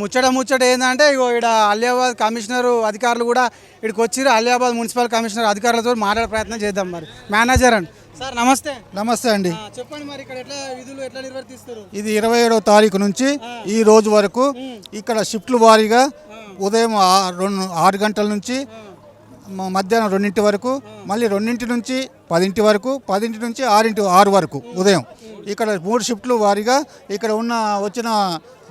ముచ్చట ఏంటంటే ఇగో ఇక్కడ అలియాబాద్ కమిషనర్ అధికారులు కూడా ఇక్కడికి వచ్చిర్రు. అలియాబాద్ మున్సిపల్ కమిషనర్ అధికారులతో మాట్లాడే ప్రయత్నం చేద్దాం. మరి మేనేజర్ అండి సార్ నమస్తే. నమస్తే అండి. చెప్పండి మరి ఇక్కడ ఎట్లా విధులు ఎట్లా నిర్వర్తిస్తారు? ఇది 27వ తారీఖు నుంచి ఈ రోజు వరకు ఇక్కడ షిఫ్ట్లు వారీగా ఉదయం 6 గంటల నుంచి మధ్యాహ్నం 2 వరకు, మళ్ళీ 2 నుంచి 10 వరకు, 10 నుంచి 6 వరకు ఉదయం ఇక్కడ 3 షిఫ్ట్లు వారీగా ఇక్కడ వచ్చిన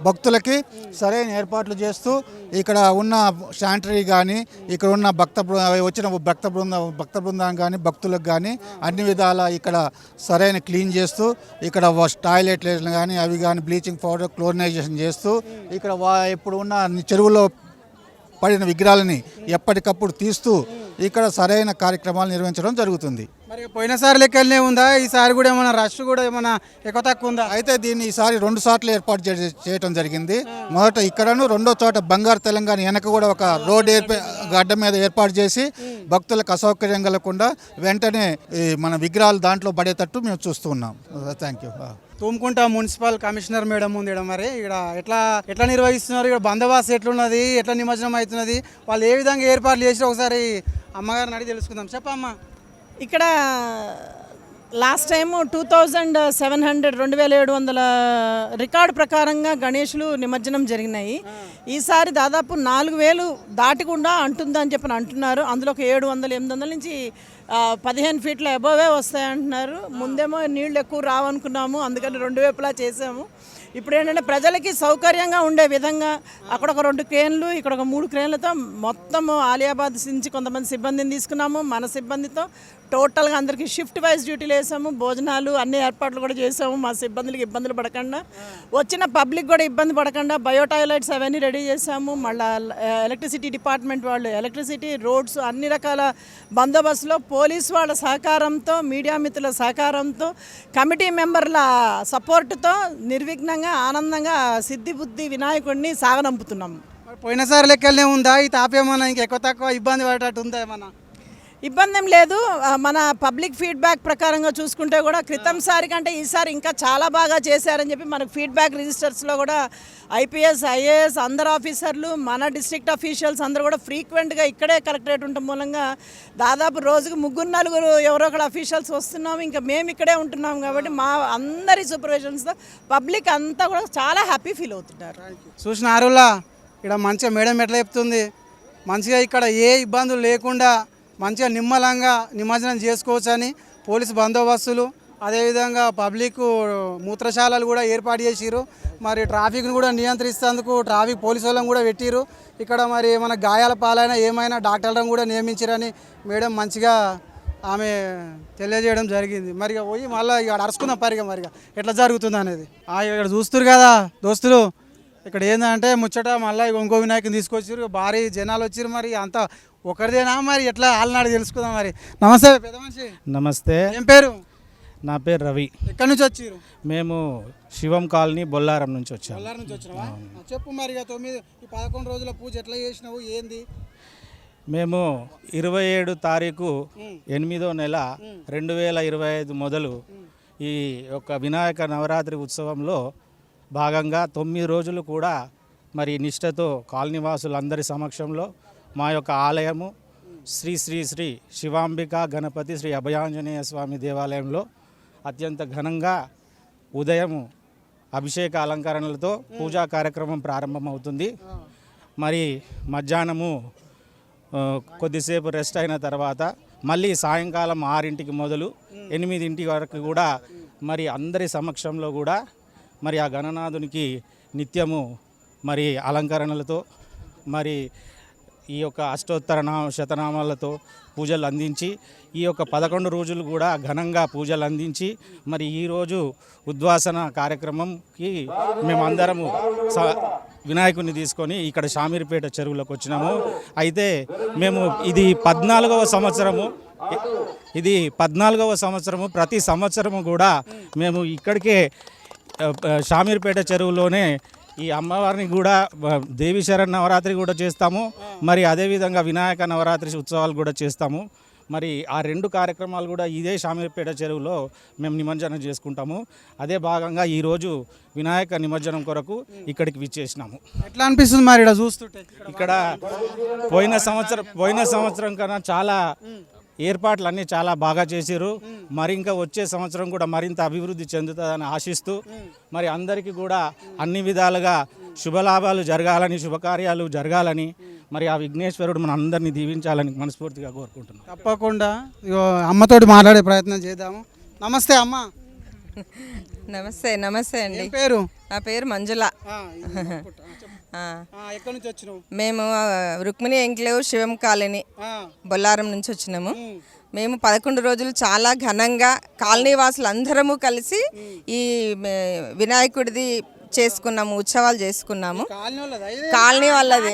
భక్తులకి సరైన ఏర్పాట్లు చేస్తూ ఇక్కడ ఉన్న శానిటరీ కానీ ఇక్కడ ఉన్న వచ్చిన భక్త బృందం కానీ భక్తులకు కానీ అన్ని విధాల ఇక్కడ సరైన క్లీన్ చేస్తూ ఇక్కడ టాయిలెట్లు కానీ అవి కానీ బ్లీచింగ్ పౌడర్ క్లోరినైజేషన్ చేస్తూ ఇక్కడ ఇప్పుడు ఉన్న చెరువులో పడిన విగ్రహాలని ఎప్పటికప్పుడు తీస్తూ ఇక్కడ సరైన కార్యక్రమాలు నిర్వహించడం జరుగుతుంది. మరి పోయినసారి లెక్కలనే ఉందా? ఈసారి కూడా ఏమైనా రష్ కూడా ఏమైనా ఎక్కువ తక్కువ ఉందా? అయితే దీన్ని ఈసారి 2 సార్లు ఏర్పాటు చేయడం జరిగింది. మొదట ఇక్కడను, రెండో చోట బంగారు తెలంగాణ వెనక కూడా ఒక రోడ్ గడ్డ మీద ఏర్పాటు చేసి భక్తులకు అసౌకర్యం కలగకుండా వెంటనే మన విగ్రహాలు దాంట్లో పడేటట్టు మేము చూస్తూ ఉన్నాం. Thank you. Tumkunta municipal commissioner madam ఉంది ఇక్కడ. మరి ఇక్కడ ఎట్లా నిర్వహిస్తున్నారు? ఇక్కడ బందోబస్తు ఎట్లున్నది, ఎట్లా నిమజ్జనం అవుతున్నది, వాళ్ళు ఏ విధంగా ఏర్పాట్లు చేసి ఒకసారి అమ్మగారిని అడిగి తెలుసుకుందాం. చెప్పమ్మా. ఇక్కడ లాస్ట్ టైము 2700 రికార్డు ప్రకారంగా గణేషులు నిమజ్జనం జరిగినాయి. ఈసారి దాదాపు 4000 దాటకుండా అంటుందని చెప్పని అంటున్నారు. అందులో ఒక 700-800 నుంచి 15 ఫీట్ల అబోవే వస్తాయంటున్నారు. ముందేమో నీళ్ళు ఎక్కువ రావనుకున్నాము, అందుకని 2 వైపులా చేసాము. ఇప్పుడు ఏంటంటే ప్రజలకి సౌకర్యంగా ఉండే విధంగా అక్కడ ఒక 2 క్రేన్లు, ఇక్కడ ఒక 3 క్రేన్లతో మొత్తం ఆలియాబాద్ నుంచి కొంతమంది సిబ్బందిని తీసుకున్నాము. మన సిబ్బందితో టోటల్గా అందరికీ షిఫ్ట్ వైజ్ డ్యూటీలు వేసాము. భోజనాలు అన్ని ఏర్పాట్లు కూడా చేసాము. మా సిబ్బందులకి ఇబ్బందులు పడకుండా, వచ్చిన పబ్లిక్ కూడా ఇబ్బంది పడకుండా బయో టాయిలెట్స్ అవన్నీ రెడీ చేసాము. మళ్ళీ ఎలక్ట్రిసిటీ డిపార్ట్మెంట్ వాళ్ళు ఎలక్ట్రిసిటీ, రోడ్స్ అన్ని రకాల బందోబస్తులో పోలీసు వాళ్ళ సహకారంతో, మీడియా మిత్రుల సహకారంతో, కమిటీ మెంబర్ల సపోర్టుతో నిర్విఘ్నంగా ఆనందంగా సిద్ధిబుద్ధి వినాయకుడిని సాగనంపుతున్నాము. పోయినసారి లెక్కలనే ఉందా? ఈ తాపేమన్నా ఇంకా ఎక్కువ తక్కువ ఇబ్బంది పడేటట్టు ఉందా? ఏమన్నా ఇబ్బంది ఏం లేదు. మన పబ్లిక్ ఫీడ్బ్యాక్ ప్రకారంగా చూసుకుంటే కూడా క్రితం సారి కంటే ఈసారి ఇంకా చాలా బాగా చేశారని చెప్పి మనకు ఫీడ్బ్యాక్ రిజిస్టర్స్లో కూడా ఐపీఎస్, ఐఏఎస్ అందరు ఆఫీసర్లు, మన డిస్ట్రిక్ట్ అఫీషియల్స్ అందరూ కూడా ఫ్రీక్వెంట్గా ఇక్కడే కలెక్టరేట్ ఉండటం మూలంగా దాదాపు రోజుకు 3-4 ఎవరో ఒకరు అఫీషియల్స్ వస్తున్నాము. ఇంకా మేము ఇక్కడే ఉంటున్నాం కాబట్టి మా అందరి సూపర్విజన్స్తో పబ్లిక్ అంతా కూడా చాలా హ్యాపీ ఫీల్ అవుతున్నారు. చూసినారులా ఇక్కడ మంచిగా మేడం ఎట్లా చెప్తుంది, మంచిగా ఇక్కడ ఏ ఇబ్బందులు లేకుండా మంచిగా నిమ్మలంగా నిమజ్జనం చేసుకోవచ్చు అని పోలీసు బందోబస్తులు, అదేవిధంగా పబ్లిక్ మూత్రశాలలు కూడా ఏర్పాటు చేసిరు. మరి ట్రాఫిక్ను కూడా నియంత్రిస్తేందుకు ట్రాఫిక్ పోలీసు వాళ్ళని కూడా పెట్టిరు. ఇక్కడ మరి ఏమైనా గాయాల పాలైనా ఏమైనా డాక్టర్లను కూడా నియమించారని మేడం మంచిగా ఆమె తెలియజేయడం జరిగింది. మరి పోయి మళ్ళీ ఇక్కడ అరుచుకుందాం పరిగా మరిగా ఎట్లా జరుగుతుంది అనేది. ఇక్కడ చూస్తున్నారు కదా దోస్తులు, ఇక్కడ ఏంటంటే ముచ్చట మళ్ళీ ఇంకో వినాయకుని తీసుకొచ్చారు, భారీ జనాలు వచ్చారు. మరి అంతా ఒకరిదేనా మరి ఎట్లా ఆలనాడు తెలుసుకుందాం. మరి నమస్తే పెద్ద మనిషి. నమస్తే. ఏం పేరు? నా పేరు రవి. ఎక్కడి నుంచి వచ్చారు? మేము శివం కాలనీ బొల్లారం నుంచి వచ్చాము. బొల్లారం నుంచి వచ్చినావా? చెప్పు మరి 11 రోజుల పూజ ఎట్లా చేసినావు, ఏంది? మేము 27 తారీఖు 8వ నెల 2025 మొదలు ఈ యొక్క వినాయక నవరాత్రి ఉత్సవంలో భాగంగా 9 రోజులు కూడా మరి నిష్ఠతో కాలనీవాసులందరి సమక్షంలో మా యొక్క ఆలయము శ్రీ శ్రీ శ్రీ శివాంబిక గణపతి శ్రీ అభయాంజనేయ స్వామి దేవాలయంలో అత్యంత ఘనంగా ఉదయం అభిషేక అలంకరణలతో పూజా కార్యక్రమం ప్రారంభమవుతుంది. మరి మధ్యాహ్నము కొద్దిసేపు రెస్ట్ అయిన తర్వాత మళ్ళీ సాయంకాలం 6ంటికి మొదలు 8 వరకు కూడా మరి అందరి సమక్షంలో కూడా మరి ఆ గణనాథునికి నిత్యము మరి అలంకరణలతో మరి ఈ యొక్క అష్టోత్తర శతనామాలతో పూజలు అందించి ఈ యొక్క 11 రోజులు కూడా ఘనంగా పూజలు అందించి మరి ఈరోజు ఉద్వాసన కార్యక్రమంకి మేమందరము వినాయకుడిని తీసుకొని ఇక్కడ షామీర్పేట చెరువులోకి వచ్చినాము. అయితే మేము ఇది 14వ సంవత్సరము. ప్రతి సంవత్సరము కూడా మేము ఇక్కడికే షామీర్పేట చెరువులోనే ఈ అమ్మవారిని కూడా దేవి శరణ్ నవరాత్రి కూడా చేస్తాము. మరి అదేవిధంగా వినాయక నవరాత్రి ఉత్సవాలు కూడా చేస్తాము. మరి ఆ 2 కార్యక్రమాలు కూడా ఇదే షామీర్పేట చెరువులో మేము నిమజ్జనం చేసుకుంటాము. అదే భాగంగా ఈరోజు వినాయక నిమజ్జనం కొరకు ఇక్కడికి విచ్చేసినాము. ఎట్లా అనిపిస్తుంది మరి ఇక్కడ చూస్తుంటే? ఇక్కడ పోయిన సంవత్సరం కన్నా చాలా ఏర్పాట్లు అన్నీ చాలా బాగా చేశారు. మరి ఇంకా వచ్చే సంవత్సరం కూడా మరింత అభివృద్ధి చెందుతుందని ఆశిస్తూ మరి అందరికీ కూడా అన్ని విధాలుగా శుభలాభాలు జరగాలని, శుభకార్యాలు జరగాలని, మరి ఆ విఘ్నేశ్వరుడు మన అందరినీ దీవించాలని మనస్ఫూర్తిగా కోరుకుంటున్నాం. తప్పకుండా ఇగో అమ్మతోటి మాట్లాడే ప్రయత్నం చేద్దాము. నమస్తే అమ్మ. నమస్తే నమస్తే అండి. ఏం పేరు? నా పేరు మంజుల. ఎక్కడి నుంచి వచ్చినావు? మేము రుక్మిణి ఎంక్లేవ్ శివం కాలనీ బొల్లారం నుంచి వచ్చినాము. మేము 11 రోజులు చాలా ఘనంగా కాలనీ వాసులు అందరము కలిసి ఈ వినాయకుడిది చేసుకున్నాము, ఉత్సవాలు చేసుకున్నాము. కాలనీ వాళ్ళది,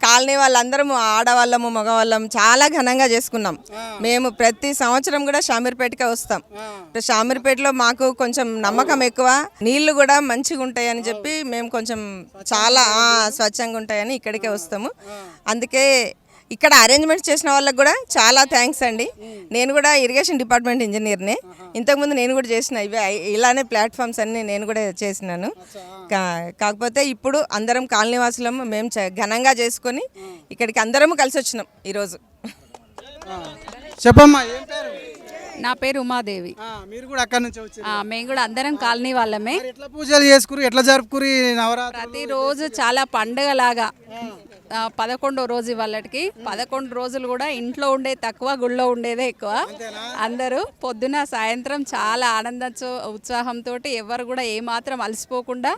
కాలనీ వాళ్ళందరము ఆడవాళ్ళము మగవాళ్ళము చాలా ఘనంగా చేసుకున్నాం. మేము ప్రతి సంవత్సరం కూడా షామీర్పేటకే వస్తాం. షామీర్పేటలో మాకు కొంచెం నమ్మకం ఎక్కువ, నీళ్లు కూడా మంచిగా ఉంటాయని చెప్పి మేము కొంచెం చాలా స్వచ్ఛంగా ఉంటాయని ఇక్కడికే వస్తాము. అందుకే ఇక్కడ అరేంజ్మెంట్స్ చేసిన వాళ్ళకి కూడా చాలా థ్యాంక్స్ అండి. నేను కూడా ఇరిగేషన్ డిపార్ట్మెంట్ ఇంజనీర్ని. ఇంతకుముందు నేను కూడా చేసిన ఇలానే ప్లాట్ఫామ్స్ అన్నీ నేను కూడా చేసినాను. కాకపోతే ఇప్పుడు అందరం కాలనీ వాసులము మేము ఘనంగా చేసుకొని ఇక్కడికి అందరము కలిసి వచ్చినాం ఈరోజు. చెప్పమ్మా, ఏం పేరు? నా పేరు ఉమాదేవి. మీరు కూడా అక్కడి నుంచి వచ్చారు? మేము కూడా అందరం కాలనీ వాళ్ళమే. ఎట్లా పూజలు చేసుకురు, ఎట్లా జరుపుకురు నవరాత్రి? ప్రతిరోజు చాలా పండుగలాగా 11వ రోజు వాళ్ళకి 11 రోజులు కూడా ఇంట్లో ఉండే తక్కువ, గుళ్ళో ఉండేదే ఎక్కువ. అందరూ పొద్దున సాయంత్రం చాలా ఆనంద ఉత్సాహంతో ఎవరు కూడా ఏమాత్రం అలసిపోకుండా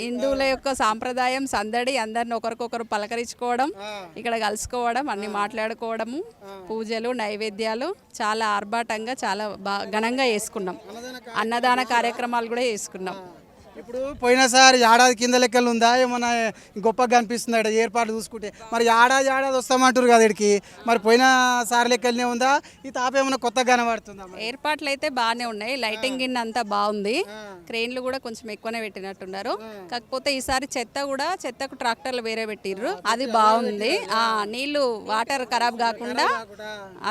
హిందువుల యొక్క సాంప్రదాయం సందడి, అందరిని ఒకరికొకరు పలకరించుకోవడం, ఇక్కడ కలుసుకోవడం, అన్ని మాట్లాడుకోవడము, పూజలు నైవేద్యాలు చాలా ఆర్భాటంగా చాలా ఘనంగా చేసుకున్నాం. అన్నదాన కార్యక్రమాలు కూడా చేసుకున్నాం. ఇప్పుడు పోయినసారి ఏడాది కింద లెక్కలు ఉందా ఏమన్నా గొప్పగా అనిపిస్తుంది ఇక్కడ ఏర్పాట్లు చూసుకుంటే? మరి ఏడాది వస్తామంటారు కదా ఇక్కడికి, మరి పోయినసారి లెక్కలనే ఉందా? ఈ తాప ఏమన్నా కొత్తగా కనబడుతుందా? ఏర్పాట్లు అయితే బాగానే ఉన్నాయి. లైటింగ్ గిన్నె అంతా బాగుంది. క్రెయిన్లు కూడా కొంచెం ఎక్కువనే పెట్టినట్టున్నారు. కాకపోతే ఈసారి చెత్తకు ట్రాక్టర్లు వేరే పెట్టిర్రు, అది బాగుంది. నీళ్లు వాటర్ ఖరాబ్ కాకుండా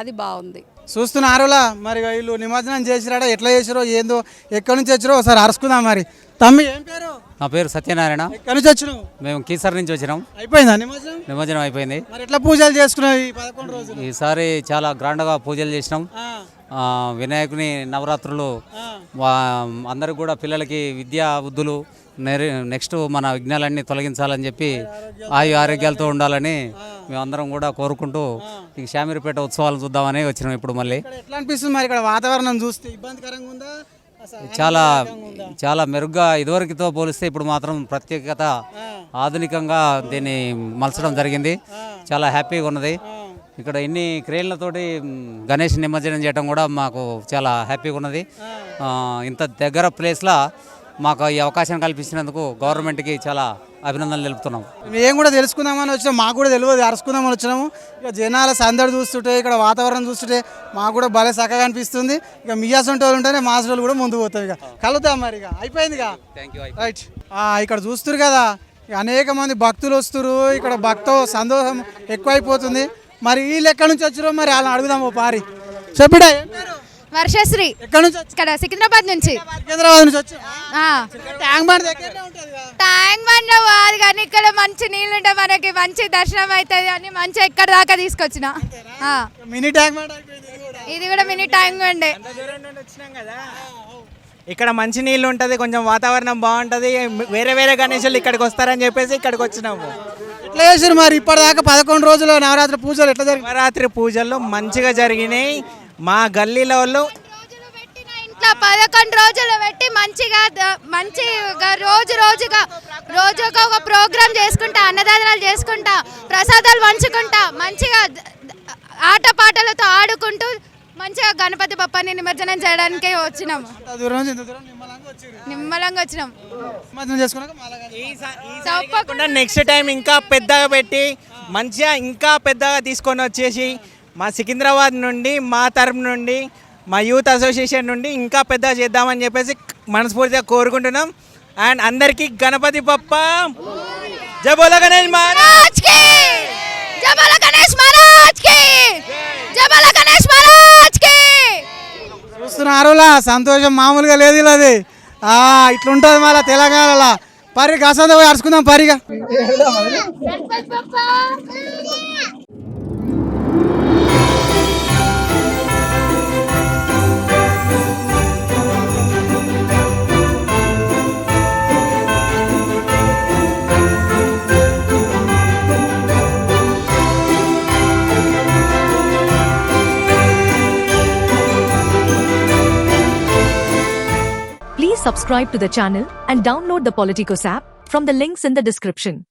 అది బాగుంది. చూస్తున్నారులా మరి వీళ్ళు నిమజ్జనం చేసిరాడా, ఎట్లా చేసిరో ఏందో, ఎక్కడి నుంచి వచ్చిరో ఒకసారి అరుచుకుందాం. మరి తమ్మి ఏం పేరు? నా పేరు సత్యనారాయణ. ఎక్కడి నుంచి వచ్చినావు? మేము కీసర్ నుంచి వచ్చినాం. అయిపోయిందా నిమజ్జనం? నిమజ్జనం అయిపోయింది. మరి ఎట్లా పూజలు చేసుకున్నావు ఈ 11 రోజులు? ఈసారి చాలా గ్రాండ్గా పూజలు చేసినాం. వినాయకుని నవరాత్రులు అందరికి కూడా పిల్లలకి విద్యా బుద్ధులు, నెక్స్ట్ మన విఘ్నాలన్నీ తొలగించాలని చెప్పి ఆరోగ్యాలతో ఉండాలని మేమందరం కూడా కోరుకుంటూ ఈ షామీర్పేట ఉత్సవాలు చూద్దామని వచ్చినాం. ఇప్పుడు మళ్ళీ ఎట్లా అనిపిస్తుంది మరి ఇక్కడ వాతావరణం చూస్తే? ఇబ్బందికరంగా ఉందా? చాలా మెరుగ్గా ఇదివరకుతో పోలిస్తే ఇప్పుడు మాత్రం ప్రత్యేకత ఆధునికంగా దీన్ని మలచడం జరిగింది. చాలా హ్యాపీగా ఉన్నది. ఇక్కడ ఇన్ని క్రేన్లతోటి గణేష్ నిమజ్జనం చేయడం కూడా మాకు చాలా హ్యాపీగా ఉన్నది. ఇంత దగ్గర ప్లేస్లో మాకు ఈ అవకాశం కల్పించినందుకు గవర్నమెంట్కి చాలా అభినందనలు తెలుపుతున్నాం. మేము కూడా తెలుసుకుందామని వచ్చినాం, మాకు కూడా తెలియదు, అరుచుకుందామని వచ్చినాము. ఇక జనాల సందడి చూస్తుంటే, ఇక్కడ వాతావరణం చూస్తుంటే మాకు కూడా భలే చక్కగా అనిపిస్తుంది. ఇక మియాసంటి వాళ్ళు ఉంటేనే మాసోళ్ళు కూడా ముందు పోతాం. ఇక కలుద్దాం మరి, ఇక అయిపోయింది. రైట్, ఇక్కడ చూస్తున్నారు కదా, అనేక మంది భక్తులు వస్తున్నారు. ఇక్కడ భక్తో సంతోషం ఎక్కువైపోతుంది. మరి వీళ్ళు ఎక్కడి నుంచి వచ్చారో మరి వాళ్ళని అడుగుదాం. ఓ పారి చెప్పిడా? వర్షశ్రీ. ఎక్కడి నుంచి? ఇక్కడ సికింద్రాబాద్ నుంచి. సికింద్రాబాద్ నుంచి వచ్చి ట్యాంక్ బండ్ కాదు కానీ ఇక్కడ మంచి నీళ్ళు ఉంటే మనకి మంచి దర్శనం అవుతుంది అని మంచి ఎక్కడ దాకా తీసుకొచ్చిన. మినీ ట్యాంక్ బండ్ ఇది కూడా మినీ ట్యాంక్ బండే. ఇక్కడ మంచి నీళ్ళు ఉంటుంది, కొంచెం వాతావరణం బాగుంటుంది. వేరే వేరే గణేశులు ఇక్కడికి వస్తారని చెప్పేసి ఇక్కడికి వచ్చినాము. ఎట్లా చేసారు మరి ఇప్పటిదాకా 11 రోజులు నవరాత్రి పూజలు ఎట్లా జరిగాయి? నవరాత్రి పూజలు మంచిగా జరిగినాయి. మా గల్లీలో వాళ్ళు ఇంట్లో 11 రోజులు పెట్టి మంచిగా రోజుగా ఒక ప్రోగ్రామ్ చేసుకుంటా, అన్నదానాలు చేసుకుంటా, ప్రసాదాలు పంచుకుంటా, మంచిగా ఆటపాటలతో ఆడుకుంటూ మంచిగా గణపతి బప్పని నిమజ్జనం చేయడానికి వచ్చినాము. నిమ్మలంగా వచ్చినాం. తప్పకుండా నెక్స్ట్ టైం ఇంకా పెద్దగా పెట్టి మంచిగా ఇంకా పెద్దగా తీసుకొని వచ్చేసి మా సికింద్రాబాద్ నుండి, మా తరపు నుండి, మా యూత్ అసోసియేషన్ నుండి ఇంకా పెద్దగా చేద్దామని చెప్పేసి మనస్ఫూర్తిగా కోరుకుంటున్నాం. అండ్ అందరికీ గణపతి బప్ప జై బోలో గణేష్ మహారాజ్. జై బోలో గణేష్ మహారాజ్ కి. చూస్తున్నారులా సంతోషం మామూలుగా లేదు ఇలాది. ఇట్లుంటుంది మళ్ళీ తెలంగాణలో. పరి కాసంత పోయి అరుచుకుందాం పరిగా. Please subscribe to the channel and download the Politicos app from the links in the description.